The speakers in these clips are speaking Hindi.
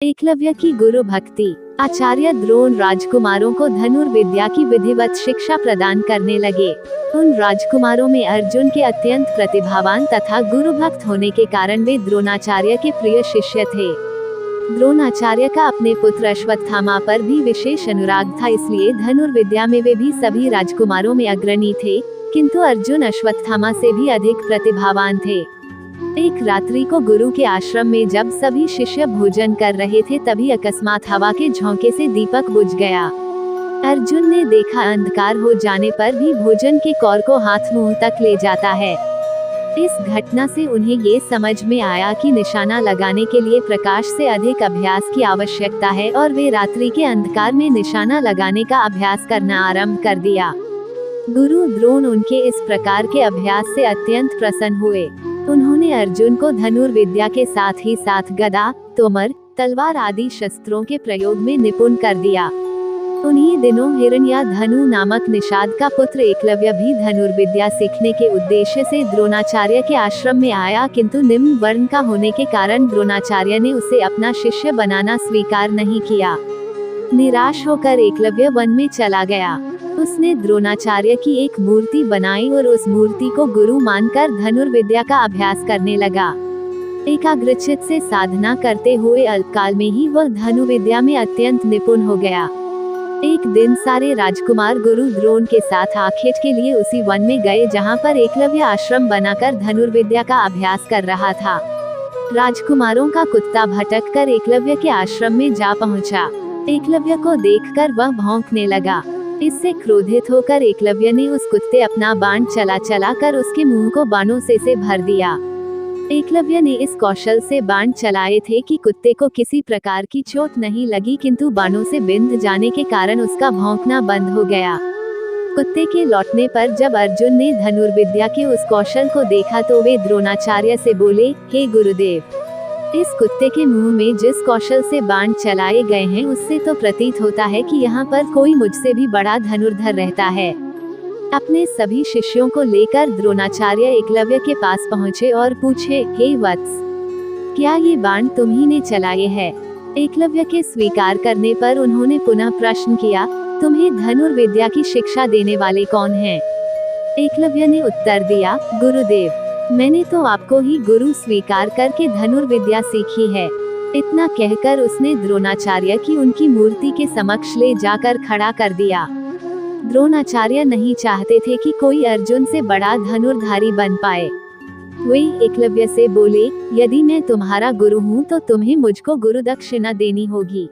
एकलव्य की गुरु भक्ति। आचार्य द्रोण राजकुमारों को धनुर्विद्या की विधिवत शिक्षा प्रदान करने लगे। उन राजकुमारों में अर्जुन के अत्यंत प्रतिभावान तथा गुरु भक्त होने के कारण वे द्रोणाचार्य के प्रिय शिष्य थे। द्रोणाचार्य का अपने पुत्र अश्वत्थामा पर भी विशेष अनुराग था, इसलिए धनुर्विद्या में वे भी सभी राजकुमारों में अग्रणी थे, किंतु अर्जुन अश्वत्थामा से भी अधिक प्रतिभावान थे। एक रात्रि को गुरु के आश्रम में जब सभी शिष्य भोजन कर रहे थे, तभी अकस्मात हवा के झोंके से दीपक बुझ गया। अर्जुन ने देखा अंधकार हो जाने पर भी भोजन के कौर को हाथ मुंह तक ले जाता है। इस घटना से उन्हें ये समझ में आया कि निशाना लगाने के लिए प्रकाश से अधिक अभ्यास की आवश्यकता है, और वे रात्रि के अंधकार में निशाना लगाने का अभ्यास करना आरंभ कर दिया। गुरु द्रोण उनके इस प्रकार के अभ्यास से अत्यंत प्रसन्न हुए। उन्होंने अर्जुन को धनुर्विद्या के साथ ही साथ गदा, तोमर, तलवार आदि शस्त्रों के प्रयोग में निपुण कर दिया। उन्हीं दिनों हिरण्याधनु नामक निषाद का पुत्र एकलव्य भी धनुर्विद्या सीखने के उद्देश्य से द्रोणाचार्य के आश्रम में आया, किंतु निम्न वर्ण का होने के कारण द्रोणाचार्य ने उसे अपना शिष्य बनाना स्वीकार नहीं किया। निराश होकर एकलव्य वन में चला गया। उसने द्रोणाचार्य की एक मूर्ति बनाई और उस मूर्ति को गुरु मानकर धनुर्विद्या का अभ्यास करने लगा। एकाग्रचित्त से साधना करते हुए अल्पकाल में ही वह धनुर्विद्या में अत्यंत निपुण हो गया। एक दिन सारे राजकुमार गुरु द्रोण के साथ आखेट के लिए उसी वन में गए, जहां पर एकलव्य आश्रम बनाकर धनुर्विद्या का अभ्यास कर रहा था। राजकुमारों का कुत्ता भटक कर एकलव्य के आश्रम में जा पहुंचा। एकलव्य को देखकर वह भौंकने लगा। इससे क्रोधित होकर एकलव्य ने उस कुत्ते अपना बाण चला कर उसके मुंह को बाणों से भर दिया। एकलव्य ने इस कौशल से बाण चलाए थे कि कुत्ते को किसी प्रकार की चोट नहीं लगी, किंतु बाणों से बिंध जाने के कारण उसका भौंकना बंद हो गया। कुत्ते के लौटने पर जब अर्जुन ने धनुर्विद्या के उस कौशल को देखा तो वे द्रोणाचार्य से बोले, हे गुरुदेव, इस कुत्ते के मुंह में जिस कौशल से बाण चलाए गए हैं, उससे तो प्रतीत होता है कि यहाँ पर कोई मुझसे भी बड़ा धनुर्धर रहता है। अपने सभी शिष्यों को लेकर द्रोणाचार्य एकलव्य के पास पहुँचे और पूछे, हे वत्स, क्या ये बाण तुम्ही ने चलाए हैं? एकलव्य के स्वीकार करने पर उन्होंने पुनः प्रश्न किया, तुम्हें धनुर्विद्या की शिक्षा देने वाले कौन हैं? एकलव्य ने उत्तर दिया, गुरुदेव, मैंने तो आपको ही गुरु स्वीकार करके धनुर्विद्या सीखी है। इतना कहकर उसने द्रोणाचार्य की उनकी मूर्ति के समक्ष ले जाकर खड़ा कर दिया। द्रोणाचार्य नहीं चाहते थे कि कोई अर्जुन से बड़ा धनुर्धारी बन पाए। वे एकलव्य से बोले, यदि मैं तुम्हारा गुरु हूँ तो तुम्हें मुझको गुरु दक्षिणा देनी होगी।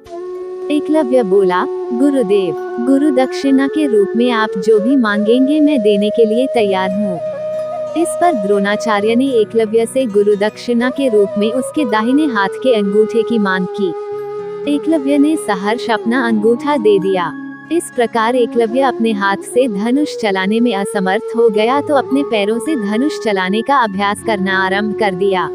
एकलव्य बोला, गुरुदेव, गुरु दक्षिणा के रूप में आप जो भी मांगेंगे मैं देने के लिए तैयार हूँ। इस पर द्रोणाचार्य ने एकलव्य से गुरु दक्षिणा के रूप में उसके दाहिने हाथ के अंगूठे की मांग की। एकलव्य ने सहर्ष अपना अंगूठा दे दिया। इस प्रकार एकलव्य अपने हाथ से धनुष चलाने में असमर्थ हो गया तो अपने पैरों से धनुष चलाने का अभ्यास करना आरंभ कर दिया।